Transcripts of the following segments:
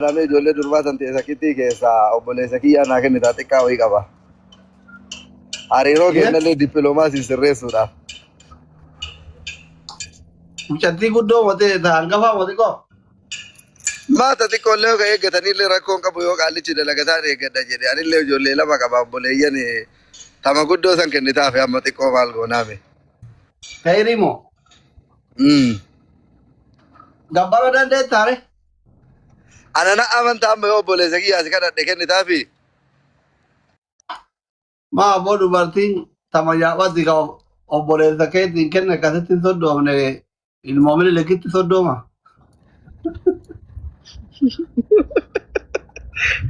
Namni ijoollee durbaa san ta'e sakkiitii keessaa obboleessa kiyyaa naa kennita xiqqaa wayii qaba. Hariiroo kennallee dippiloomaasii sirreessuudhaaf. Mucattii guddoo watee hangafaa watee qaba. Maata xiqqoollee kan eeggatanillee rakkoon qabu yoo qaallichi dalagataan eeggadha jedhe anillee ijoollee lama qaba obboleeyyan tama guddoo san kennitaaf amma xiqqoo maal goonaame. Kayrimoo. Gabbara dandeettaare. Ana na amantaa amma yoo obboleessa kiyyaas kadhadhe kennitaafi. Maa abboo dubartiin tama yaabatti ka obboleessa keetiin kenne akkasitti soddoomne ilmoomni lekkitti soddooma.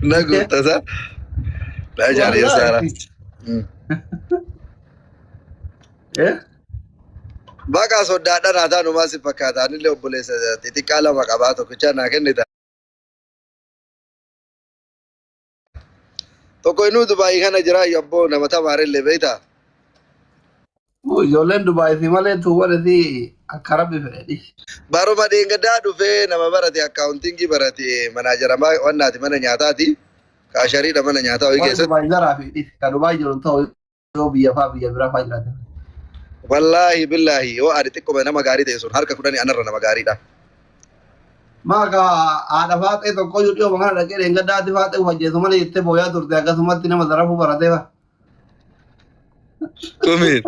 Na guuttasa. Na jaariyesaara. Baqa soddaadhaan haa taanu maal si fakkaata anillee obboleessa xixiqqaa lama qabaa tokkicha naa kennita. Tokko inuu Dubaayii kana jira yabboo nama tamaarillee beektaa? Ijoolleen Dubaayii malee tuwwalati akka rabbi fedhedhi. Baruma dheengaddaa dhufee nama barate akkaawuntingii barate manaajaramaa wannaati mana nyaataati. Kaashariidha mana nyaataa ho'i keessatti. Dubaayii zaraa fi kan Dubaayii jiru ta'u yoo biyya fa'aa biyya biraa fa'aa jiraatan. Wallaahi billaahi yoo adi xiqqoo nama gaarii ta'e sun harka 10 anarra nama gaariidha. Maka haadha faaxee tokko yoo dhiyoo kana dhaqee dheengaddaatti faaxee hojjetu malee jettee booyaa turte akkasumatti nama zarafuu baratee ba. Kumiin.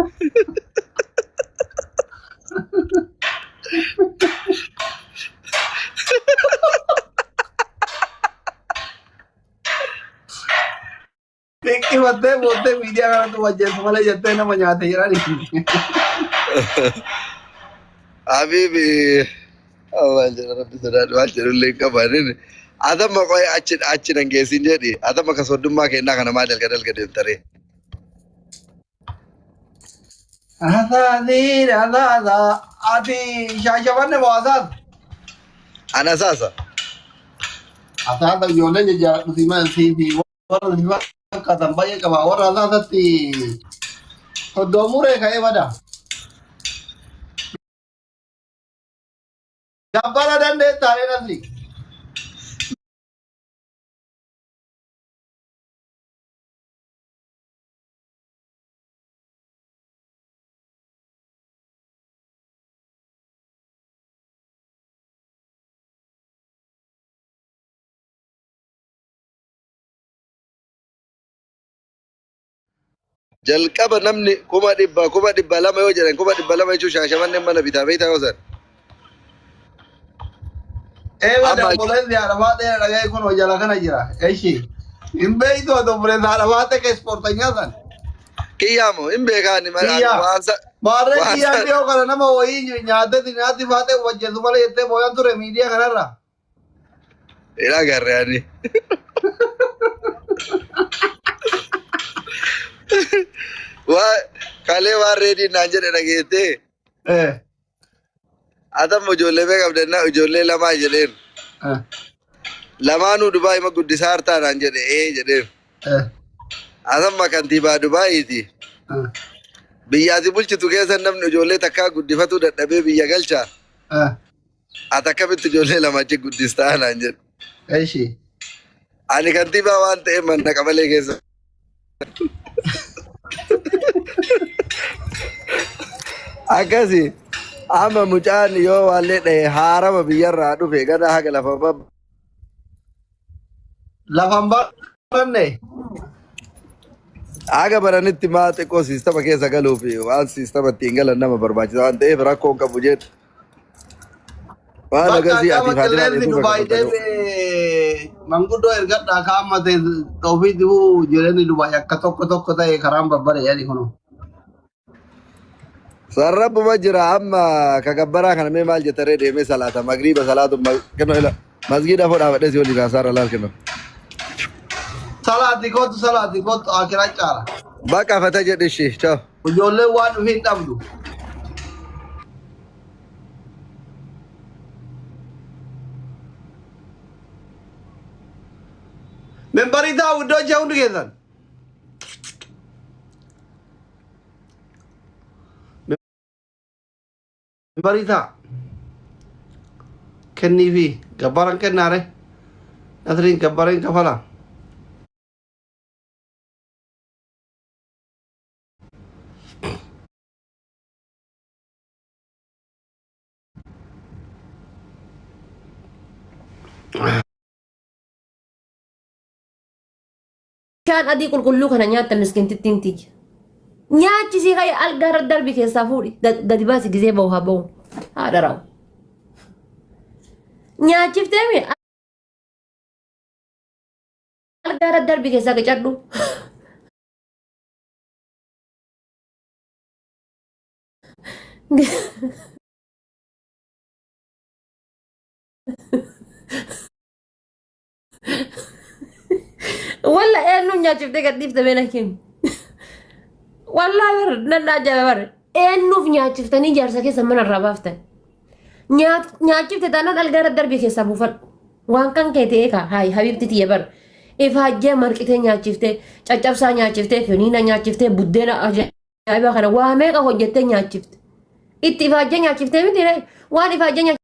Xiqqii booddee miidiyaa kanatti hojjetu malee jettee nama nyaate jirani. Habibi. Awal jira rabbi sodaadhu waan jedhullee qabanin. Adama qoy achi dangeessin jedhi. Adama ka soddummaa kennaa kana maal dalga deemtaree. Asaasa ati shaashamanne moo asaasa? Ana saasa. Asaasa ijoolleen jajjaadhu simansiifi warra sifa akkatan baay'ee qaba warra asaasatti soddoomuree ka'ee bada. Gabbara dandeettaare nasri. Jalqaba namni kuma dhibba lama yoo jedhan kuma dhibba lama jechuun shaashamanne mana bitaa beektaa yoo san. Bada obboleessi haadha faaxee dhaga'ee kun hojjala kana jira. Eshi hin beektu ati obboleessi haadha faaxee ka ispoortanyaa san. Kiyyaamo hin beekaani waansa. Maarree kiyyaan dhiyoo kana nama wayii nyaatti faaxee hojjetu malee jettee booyaan ture miidiyaa kanarra. Ila garreani. Kalee waan reedii naan jedhe dhageettee. Adammo ijoollee mee qabdannaa ijoollee lamaa jedheen. Lamaanuu Dubaayii ma guddisaa hartaa naan jedhe jedheen. Adamma kantiibaa Dubaayiiti. Biyyaati bulchitu keessa namni ijoollee takkaa guddifatuu dadhabee biyya galchaa. Ati akkamitti ijoollee lama achi guddistaa naan jedhe. Eshi. Ani kantiibaa waan ta'eef manna qabalee keessa. Akkasi amma mucaan yoo waallee dhahe haarama biyyarraa dhufe gada haga lafan baranne haga baranitti maa xiqqoo siistama keessa galuuf waan siistama ittiin galan nama barbaachisa waan ta'eef rakkoon qabu jedhu. Waan agarsiis ati Dubaayii manguddoo ergadhaa kaammate ofiitti jireenyi Dubaayii akka tokko ta'e karaan babbare yaadi kunu. Sarrabbuma jira amma ka gabbaraa kana mee maal jettaree deemee salaata magriiba salaatu kenno ila masgiida fodhaa fadhees yoo liqaa saara laal kenno. Salaati kootu akiraa caala. Bakka fata jedhe ishee ciao. Ijoolleen waan dhufee hin dhabdu. Membarii taa'u iddoo ijaa hundi keessan. Membarii ta'a. Kennii fi gabbaraan kennaare. Nasriin kabbareen kafala. Kan adii qulqulluu kana nyaattan miskiintittiin tiyya. Nyaachisii ka'e algaa darbii keessaa fuudhi gadi baasi gisee bahu haa bahu haadha raawu. Nyaachiftee mi algaa darbii keessaa qicadhu. Walla eenyu nyaachiftee gadhiifte beena keenya. Wallahi bar nan ajaa'iba bar eenyuuf nyaachiftanii jaarsa keessa mana irraa baaftan. Nyaachifte taanaan algaa darbii keessaa buufadhu. Waan kan kee ta'ee kaa hayi habiibti tiyya bar. Ifaajjee marqitee nyaachiftee caccabsaa nyaachiftee finiina nyaachiftee buddeena ajaa'iba kana waa meeqa hojjettee nyaachifte. Itti ifaajjee nyaachiftee miti waan ifaajjee nyaachiftee.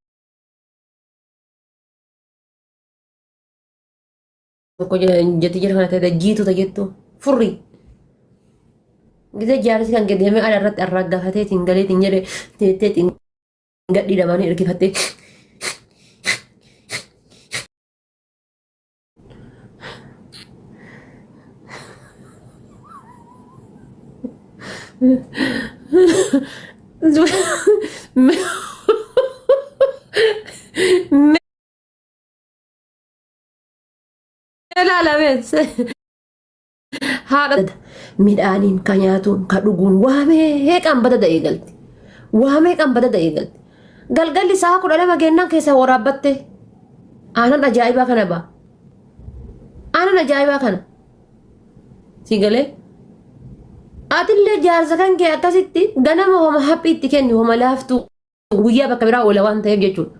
Tokko jetti jira kana ta'e jiituta jettu furrii. Gita jaarsi kan gedeme ala irratti arraaggafateetiin galeetiin jedhe teetteetiin gadhiidhamanii hirkifattee. Ilaalamees haadha midhaaniin ka nyaatuun ka dhuguun waamee qambata da'ee galti. Waamee qambata da'ee galti. Galgalli sa'a 12 gennaan keessa waraabbatte aanan ajaa'ibaa kana ba'a. Aanan ajaa'ibaa kana si galee atillee jaarsa kan kee akkasitti ganama homa haphiitti kenni homa laaftuu guyyaa bakka biraa oola waan ta'eef jechuudha.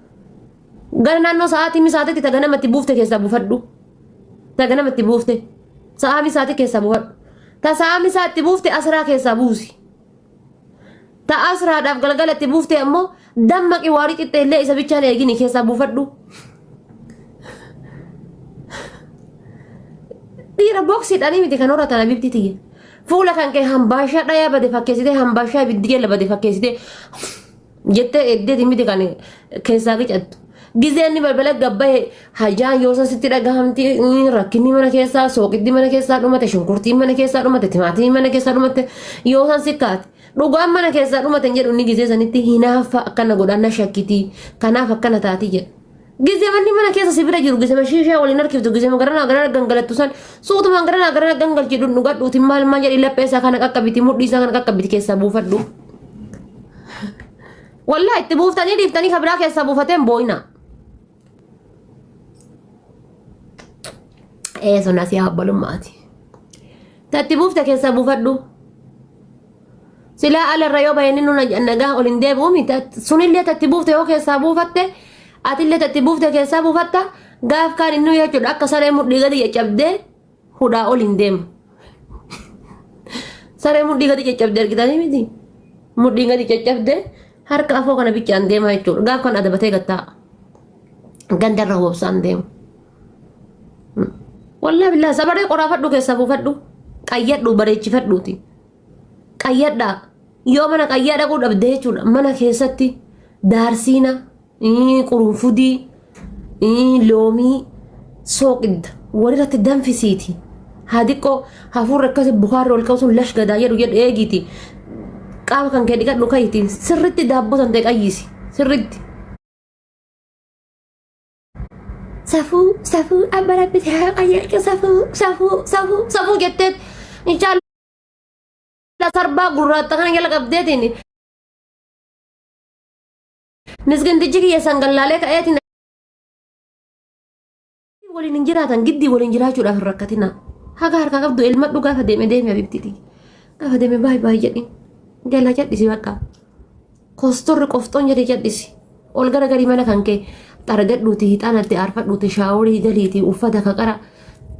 Gara naannoo sa'aatii ta ganamatti buufte keessaa buufadhu. Ta ganamatti buufte sa'aatii keessaa buufadhu. Ta sa'aatii buufte asraa keessaa buusi. Ta asraadhaaf galgalatti buufte ammoo dammaqi waarii qixxeellee isa bichaan eegini keessaa buufadhu. Dhiira boksiidhaanii miti kan horatan abibti tiyya. Fuula kan kee hambaashaa dhayaa bade fakkeessitee hambaashaa ibiddi jala bade fakkeessitee jettee eddeeti miti kan keessaa qicattu. Gizeenni balbala gabba'e hajaan yoo sitti dhagahamti rakkinni mana keessaa sooqiddi mana keessaa dhumate shunkurtiin mana keessaa dhumate timaatimii mana keessaa dhumate yoo san sikkaate dhugaan mana keessaa dhumate jedhu inni gizee sanitti hinaafa akkana godhanna shakkitii kanaaf akkana taatii jedhu. Gizee manni mana keessa sibira jiru gizee shiishaa waliin harkiftu gizee garanaa gangalattu san suutumaan garanaa gangalchi dhugadhuuti maal jedhi lapheessaa kana qaqqabiti mudhiisaa kana qaqqabiti keessaa buufadhu. Wallaa itti buuftanii dhiiftanii kabiraa keessaa buufateen booyna. Sonna si habbalummaati. Tatti buufte keessaa buufadhu. Silaa alarra yoo baay'inni nuna nagaa ol hin deebi'uumi sunillee tatti buufte yoo keessaa buufatte atillee tatti buufte keessaa buufatta gaaf kaan inni jechuudha akka saree mudhii gadi caccabdee hudhaa ol hin deemu. Saree mudhii gadi caccabdee argitanii miti. Mudhii gadi caccabdee harka afoo kana bichaan deema jechuudha gaaf kan adabatee gattaa gandarra hoobsaan deemu. Wallahi billahi sabaree qoraafadhu keessaa buufadhu qayyadhu bareechifadhuuti. Qayyadhaa yoo mana qayyadha dhaquu dhabdee jechuudha mana keessatti daarsiina qurunfudii loomii sooqidda walirratti danfisiiti. Haa xiqqoo hafuurri akkasii bukaarri ol qabu sun lash gadaa jedhu eegiiti. Qaama kan kee dhiqadhu kayitiin sirritti daabboo san ta'e qayyisi sirritti. Safuu abbara bitee qayyarke safuu jetteet inshaallah sarbaa gurraatta kana jala qabdeetiin miskintichi kiyya sangallaalee ka'eetiin waliin hin jiraatan giddii waliin jiraachuudhaaf hin rakkatina. Haga harkaa qabdu elmadhu gaafa deeme abibtiti gaafa deeme baay'ee jedhin jala cadhisi bakka kostorri qoftoon jedhe cadhisi ol gara garii mana kan kee. Targadhuuti hixaanatti aarfadhuuti shaaworii galiiti uffata kaqara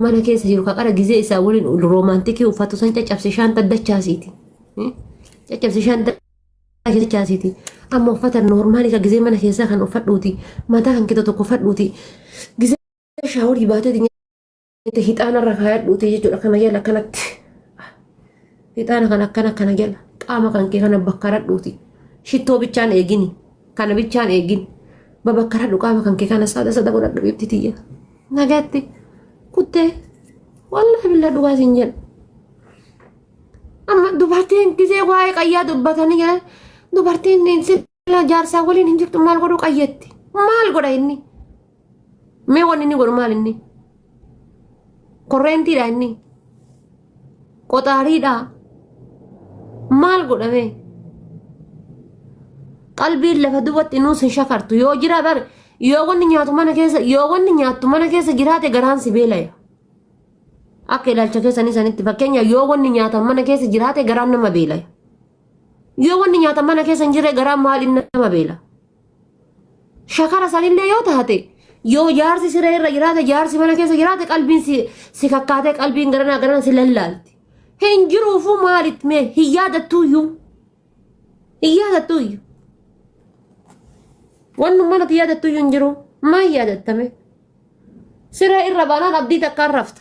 mana keessa jiru kaqara gizee isaa waliin roomaantikii uffatu san caccabse shaanta dachaasiiti. Caccabse shaanta dachaasiiti. Amma uffata noormaalii ka gizee mana keessaa kan uffadhuuti mataa kan kita tokko uffadhuuti gizee shaawurii baatee itti hixaana irra kaayadhuuti jechuudha kana jala kanatti. Hixaana kan akkana jala qaama kan kee kana bakkaradhuuti. Shittoo bichaan eegini kana bichaan eegini. Babakkaradhu qaama kan kee kana sada godhadhu ibti tiyya. Nagaatti kuttee wallahi bilaa dhugaa siin jedha. Amma dubartiin gisee waa'ee qayyaa dubbatanii jira. Dubartiin sila jaarsaa waliin hin jirtu maal godhu qayyetti. Maal godha inni? Mee wanni inni godhu maal inni? Korreentiidha inni. Qoxaariidha. Maal godhame? Qalbiin lafa dubbatti nuus hin shakartu yoo jira bar yoo wanni nyaattu mana keessa jiraate garaan si beelaya. Akka ilaalcha keessanii sanitti fakkeenya yoo wanni nyaatan mana keessa jiraate garaan nama beelaya. Yoo wanni nyaatan mana keessa hin jirre garaan maaliin nama beela. Shakara sanillee yoo taate yoo jaarsi siree irra jiraate jaarsi mana keessa jiraate qalbiin si kakkaatee qalbiin garana si lallaalti. Hin jiruufuu maalitti mee hin yaadattuuyyuu. Hin yaadattuuyyuu. Wanni mana yaadattuuyyuu hin jiru maal yaadattame. Siree irra baanaan abdii takkaan rafta.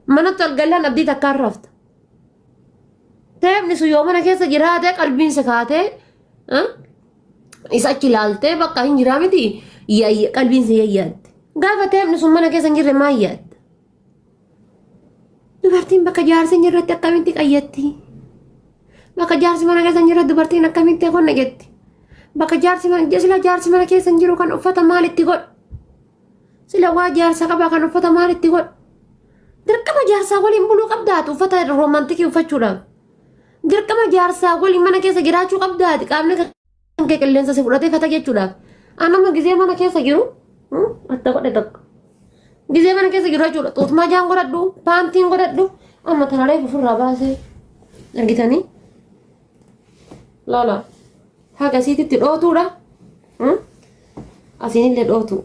Manatti ol galaan abdii takkaan rafta. Teepni sun yoo mana keessa jiraate qalbiin si kaatee isa achi ilaaltee bakka hin jiraa miti qalbiin si yaadde. Gaafa teepni sun mana keessa hin jirre maal yaadda? Dubartiin bakka jaarsi hin jirretti akkamitti qayyatti? Bakka jaarsi mana keessa hin jirre dubartiin akkamitti qonna jetti? Bakka jaarsi mana keessa hin jiru kan uffata maalitti godhu? Sila waa jaarsa qaba kan uffata maalitti godhu? Dirqama jaarsaa waliin buluu qabdaatu uffata roomantikii uffachuudhaaf. Dirqama jaarsaa waliin mana keessa jiraachuu qabdaati qaamni kan kee qilleensa si fudhatee fata jechuudhaaf. Anama gizee mana keessa jiru atta godhe tokko. Gizee mana keessa jiru jechuudha. Xuutmaa jaan godhadhu, paantiin godhadhu, amma tanaalee ofirraa baasee argitanii. Laala haga asiititti dhootuudha. Asiinillee dhootu.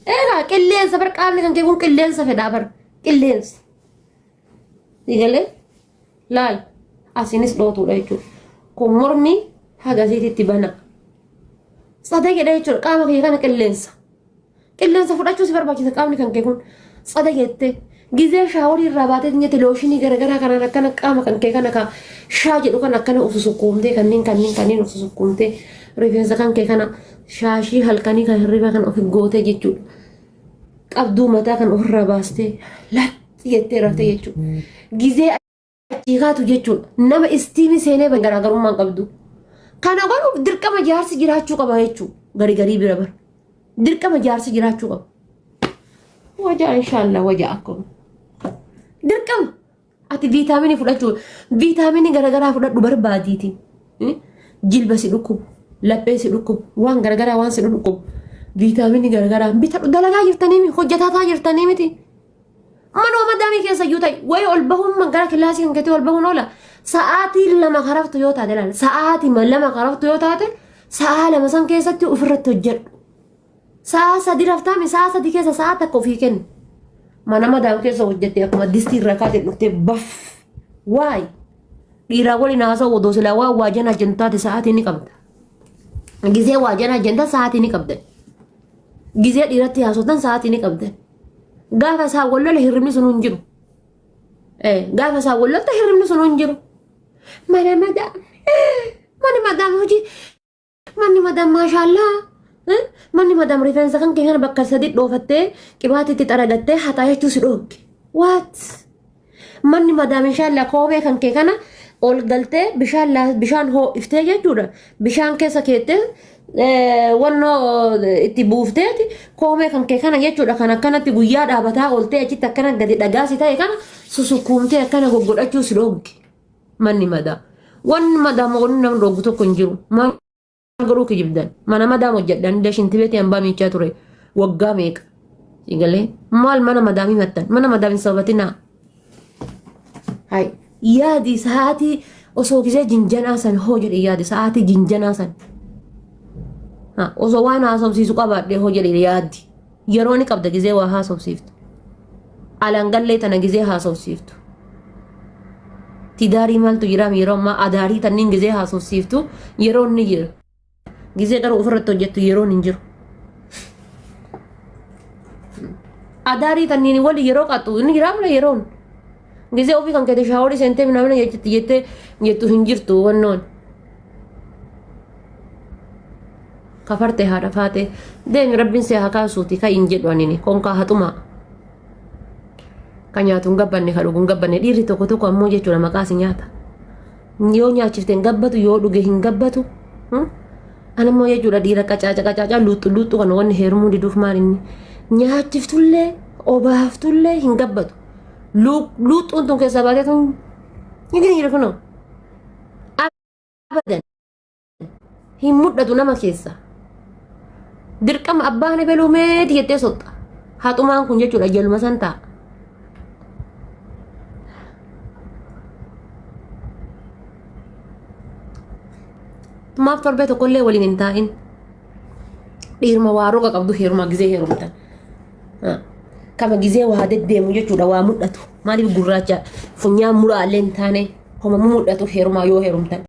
Egaa qilleensa bar qaamni kan kee kun qilleensa fedhaa bar qilleensa. Digalee laal asiinis dhootuudha jechuudha. Kun mormi haga asiititti bana. Sadee jedha jechuudha qaama kee kana qilleensa. Qilleensa fudhachuu si barbaachisa qaamni kan kee kun sadee jettee gizee shaaworii irraa baatee nyaatte looshinii garaagaraa kanaan akkana qaama kan kee kana shaa jedhu kan akkana of sukkuumtee kanneen of sukkuumtee rifeensa kan kee kana shaashii halkanii kan hirriba kan of gootee jechuudha. Qabduu mataa kan ofirraa baastee latti jettee raftee jechuudha. Gizee achiikaatu jechuudha. Nama istiimii seenee garaagarummaan qabdu. Kana godhuuf dirqama jaarsi jiraachuu qaba jechuudha. Garii bira bara. Dirqama jaarsi jiraachuu qaba. Wajaa inshaallah wajaa akkuma. Dirqama ati viitaaminii fudhachuu viitaaminii garaagaraa fudhadhu barbaadiitiin. Jilba si dhukkubu, laphee si dhukkubu, waan garaagaraa waan si dhukkubu. Viitaaminii garaagaraa bitadhu dalagaa jirtanii miti hojjetataa jirtanii miti. Manoo madaamii keessa iyyuu ta'e wayi ol bahuun gara kilaasii kan keetii ol bahuun oola. Sa'aatii lama karaftu yoo taate laala. Sa'aatii lama karaftu yoo taate sa'a lama san keessatti ofirratti hojjedhu. Sa'a sadi raftaami sa'a sadi keessa sa'a takka ofii kennu. Mana madaam keessa hojjettee akkuma distii irraa kaatee dhuftee baf. Waay. Dhiiraa waliin haasa'u odoo silaa waa waajjana jennu taate sa'aatii ni qabda. Gizee waajjana jennu sa'aatii ni qabda. Gizee dhiiratti haasoftan sa'aatii ni qabda. Gaafa isaa wallola hirribni sun hin jiru. Gaafa isaa wallolta hirribni sun hin jiru. Mana madaam hojii. Manni madaam maashaallah. Manni madaam rifeensa kan keenya bakka sadi dhoofattee qibaatitti xaragattee hataa jechuu si dhooge. What? Manni madaam inshaallah koomee kan kee kana ol galtee bishaan hoo'iftee jechuudha. Bishaan keessa keettee wannoo itti buufteeti koomee kan kee kana jechuudha. Kan akkanatti guyyaa dhaabataa ooltee achitti akkana gadi dhagaasi ta'e kana susukkuumtee akkana goggodhachuu si dhooge. Manni madaam. Wanni madaam wanni nama dhoogu tokko hin jiru. Garuu kijibdan mana madaam hojjedhan dashin tibeeti hambaa miichaa ture waggaa meeqa sigalee maal mana madaamii mattan mana madaamin sababatinaa hay yaadi sa'aatii osoo gisee jinjanaa san hoo jedhe yaadi sa'aatii jinjanaa san osoo waan haasofsiisu qabaadhe hoo jedhe yaadi yeroo ni qabda gisee waa haasofsiiftu alangallee tana gisee haasofsiiftu tidaarii maaltu jiraam yeroo ammaa adaarii tanniin gisee haasofsiiftu yeroo ni jira. Gizee garuu ofirratti hojjettu yeroon hin jiru. Adari taniini wali yeroo qatu inni jiraamla yeroon. Gisee ofii kan kete shaawori sentee minamina jette jettu hin jirtu wannoon. Kafarte haadha faate deemi rabbiin si haa kaasuuti ka hin jedhu anini konkaa haxumaa. Ka nyaatu hin gabbanne ka dhugu hin gabbanne dhiirri tokko tokko ammoo jechuudha maqaasi nyaata. Yoo nyaachifte hin gabbatu yoo dhuge hin gabbatu. Anammoo jechuudha dhiira qacaaca luuxu kan wanni heerumuu diduuf maalinni nyaachiftullee obaaftullee hin gabbatu. Luuxuun tun keessa baatee tun hin jiru kunoo. Abadan hin mul'atu nama keessa. Dirqama abbaan beelumee jettee sotta. Haxumaan kun jechuudha jaluma san ta'a. Maaf torbee tokkollee waliin hin taa'in. Dhiiruma waa roga qabdu heeruma gizee heerumtan. Kama gizee waa deddeemu jechuudha waa mul'atu. Maaliif gurraacha funyaan muraallee hin taane homa mul'atu heerumaa yoo heerumtan.